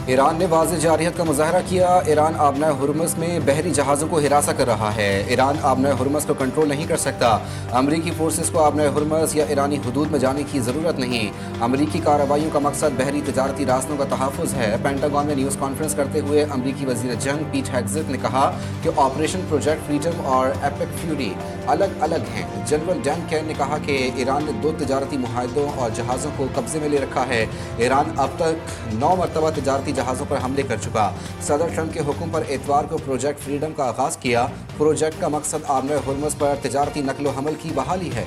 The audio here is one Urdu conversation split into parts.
ایران نے واضح جارحیت کا مظاہرہ کیا۔ ایران آبنۂ ہرمز میں بحری جہازوں کو ہراساں کر رہا ہے۔ ایران آبنۂ ہرمز کو کنٹرول نہیں کر سکتا۔ امریکی فورسز کو آبنۂ ہرمز یا ایرانی حدود میں جانے کی ضرورت نہیں۔ امریکی کارروائیوں کا مقصد بحری تجارتی راستوں کا تحفظ ہے۔ پینٹاگون میں نیوز کانفرنس کرتے ہوئے امریکی وزیر جنگ پیٹ ہیگزیت نے کہا کہ آپریشن پروجیکٹ فریڈم اور ایپک فیوری الگ الگ ہیں۔ جنرل ڈین کیئر نے کہا کہ ایران نے 2 تجارتی معاہدوں اور جہازوں کو قبضے میں لے رکھا ہے۔ ایران اب تک 9 مرتبہ تجارتی جہازوں پر حملے کر چکا۔ صدر ٹرمپ کے حکم پر اتوار کو پروجیکٹ فریڈم کا آغاز کیا۔ پروجیکٹ کا مقصد آبنۂ ہرمز پر تجارتی نقل و حمل کی بحالی ہے۔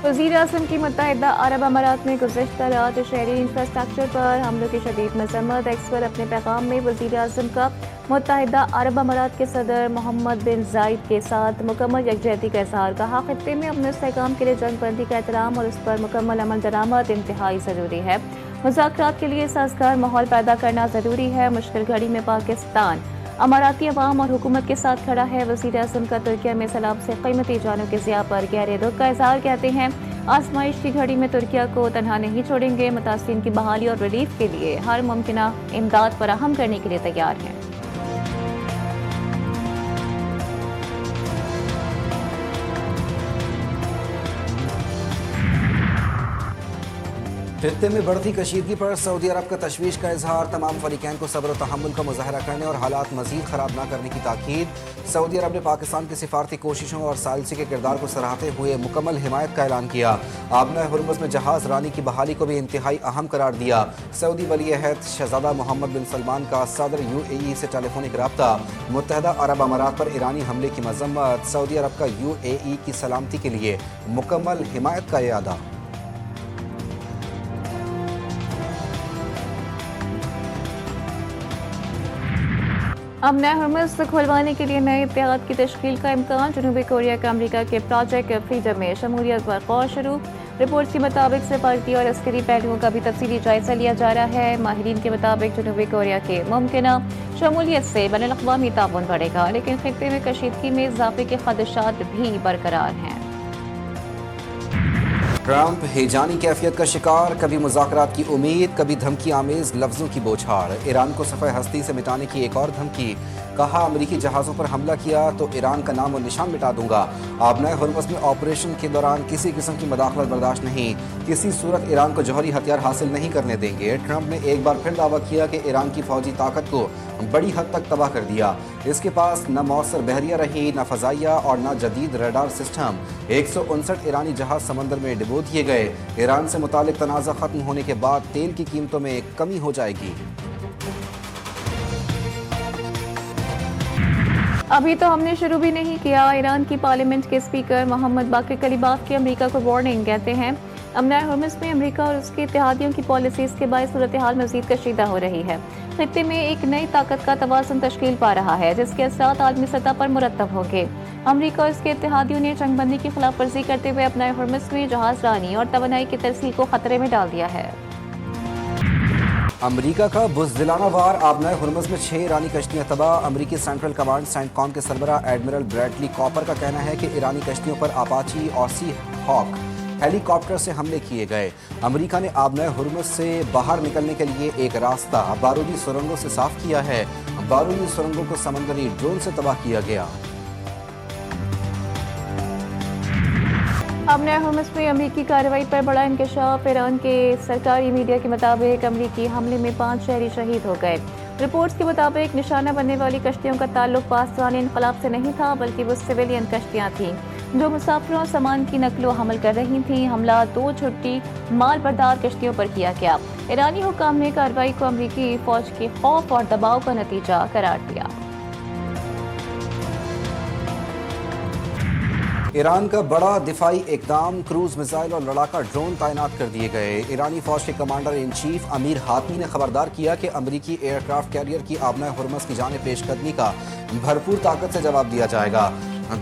وزیر اعظم کی متحدہ عرب امارات میں گزشتہ رات شہری انفراسٹرکچر پر حملوں کی شدید مذمت۔ ایکس پر اپنے پیغام میں وزیر اعظم کا متحدہ عرب امارات کے صدر محمد بن زائد کے ساتھ مکمل یکجہتی کا اظہار۔ کہا خطے میں اپنے استحکام کے لیے جنگ بندی کا احترام اور اس پر مکمل عمل درآمد انتہائی ضروری ہے۔ مذاکرات کے لیے سازگار ماحول پیدا کرنا ضروری ہے۔ مشکل گھڑی میں پاکستان اماراتی عوام اور حکومت کے ساتھ کھڑا ہے۔ وزیر اعظم کا ترکیہ میں سیلاب سے قیمتی جانوں کے ضیاع پر گہرے دکھ کا اظہار۔ کہتے ہیں آزمائش کی گھڑی میں ترکیہ کو تنہا نہیں چھوڑیں گے۔ متاثرین کی بحالی اور ریلیف کے لیے ہر ممکنہ امداد فراہم کرنے کے لیے تیار ہیں۔ خطے میں بڑھتی کشیدگی پر سعودی عرب کا تشویش کا اظہار۔ تمام فریقین کو صبر و تحمل کا مظاہرہ کرنے اور حالات مزید خراب نہ کرنے کی تاکید۔ سعودی عرب نے پاکستان کی سفارتی کوششوں اور ثالثی کے کردار کو سراہتے ہوئے مکمل حمایت کا اعلان کیا۔ آبنۂ ہرمز میں جہاز رانی کی بحالی کو بھی انتہائی اہم قرار دیا۔ سعودی ولی عہد شہزادہ محمد بن سلمان کا صدر UAE سے ٹیلی فونک رابطہ۔ متحدہ عرب امارات پر ایرانی حملے کی مذمت۔ سعودی عرب کا UAE کی سلامتی کے لیے مکمل حمایت کا اعادہ۔ امن ہرمز کھلوانے کے لیے نئے اتحاد کی تشکیل کا امکان۔ جنوبی کوریا کا امریکہ کے پروجیکٹ فریڈم میں شمولیت پر غور شروع۔ رپورٹس کے مطابق سفارتی اور عسکری پہلوؤں کا بھی تفصیلی جائزہ لیا جا رہا ہے۔ ماہرین کے مطابق جنوبی کوریا کے ممکنہ شمولیت سے بین الاقوامی تعاون بڑھے گا، لیکن خطے میں کشیدگی میں اضافے کے خدشات بھی برقرار ہیں۔ ٹرمپ ہیجانی کیفیت کا شکار، کبھی مذاکرات کی امید، کبھی دھمکی آمیز لفظوں کی بوچھاڑ۔ ایران کو صفحہ ہستی سے مٹانے کی ایک اور دھمکی۔ کہا امریکی جہازوں پر حملہ کیا تو ایران کا نام و نشان مٹا دوں گا۔ آبنائے ہرمز میں آپریشن کے دوران کسی قسم کی مداخلت برداشت نہیں، کسی صورت ایران کو جوہری ہتھیار حاصل نہیں کرنے دیں گے۔ ٹرمپ نے ایک بار پھر دعویٰ کیا کہ ایران کی فوجی طاقت کو بڑی حد تک تباہ کر دیا۔ اس کے پاس نہ مؤثر بحریہ رہی، نہ فضائیہ اور نہ جدید ریڈار سسٹم۔ 159 ایرانی جہاز سمندر میں ڈبو دیے گئے۔ ایران سے متعلق تنازع ختم ہونے کے بعد تیل کی قیمتوں میں کمی ہو جائے گی۔ ابھی تو ہم نے شروع بھی نہیں کیا۔ ایران کی پارلیمنٹ کے اسپیکر محمد باقر کلیباف کی امریکہ کو وارننگ۔ کہتے ہیں امن ہرمز میں امریکہ اور اس کے اتحادیوں کی پالیسیز کے باعث صورتحال مزید کشیدہ ہو رہی ہے۔ خطے میں ایک نئی طاقت کا توازن تشکیل پا رہا ہے، جس کے اثرات عالمی سطح پر مرتب ہوں گے۔ امریکہ اور اس کے اتحادیوں نے جنگ بندی کی خلاف ورزی کرتے ہوئے امن ہرمز میں جہاز رانی اور توانائی کی ترسیل کو خطرے میں ڈال دیا ہے۔ امریکہ کا بزدلانہ وار، آبنائے ہرمز میں 6 ایرانی کشتیاں تباہ۔ امریکی سینٹرل کمانڈ سینٹ کام کے سربراہ ایڈمرل بریڈلی کاپر کا کہنا ہے کہ ایرانی کشتیوں پر آپاچی اور سی ہاک ہیلی کاپٹر سے حملے کیے گئے۔ امریکہ نے آبنائے ہرمز سے باہر نکلنے کے لیے ایک راستہ بارودی سرنگوں سے صاف کیا ہے۔ بارودی سرنگوں کو سمندری ڈرون سے تباہ کیا گیا۔ امن ہرمز میں امریکی کارروائی پر بڑا انکشاف۔ ایران کے سرکاری میڈیا کے مطابق امریکی حملے میں 5 شہری شہید ہو گئے۔ رپورٹس کے مطابق نشانہ بننے والی کشتیوں کا تعلق پاسبان انقلاب سے نہیں تھا، بلکہ وہ سویلین کشتیاں تھیں جو مسافروں اور سامان کی نقل و حمل کر رہی تھیں۔ حملہ 2 چھوٹی مال بردار کشتیوں پر کیا گیا۔ ایرانی حکام نے کارروائی کو امریکی فوج کے خوف اور دباؤ کا نتیجہ قرار دیا۔ ایران کا بڑا دفاعی اقدام، کروز میزائل اور لڑاکا ڈرون تعینات کر دیے گئے۔ ایرانی فوج کے commander in chief Amir Hatami نے خبردار کیا کہ امریکی ایئر کرافٹ کیریئر کی آبنائے ہرمز کی جانب پیش قدمی کا بھرپور طاقت سے جواب دیا جائے گا۔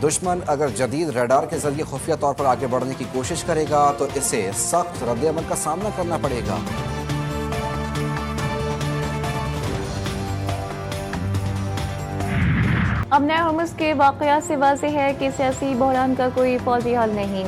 دشمن اگر جدید ریڈار کے ذریعے خفیہ طور پر آگے بڑھنے کی کوشش کرے گا تو اسے سخت رد عمل کا سامنا کرنا پڑے گا۔ امن ہرمز کے واقعات سے واضح ہے کہ سیاسی بحران کا کوئی فوجی حل نہیں۔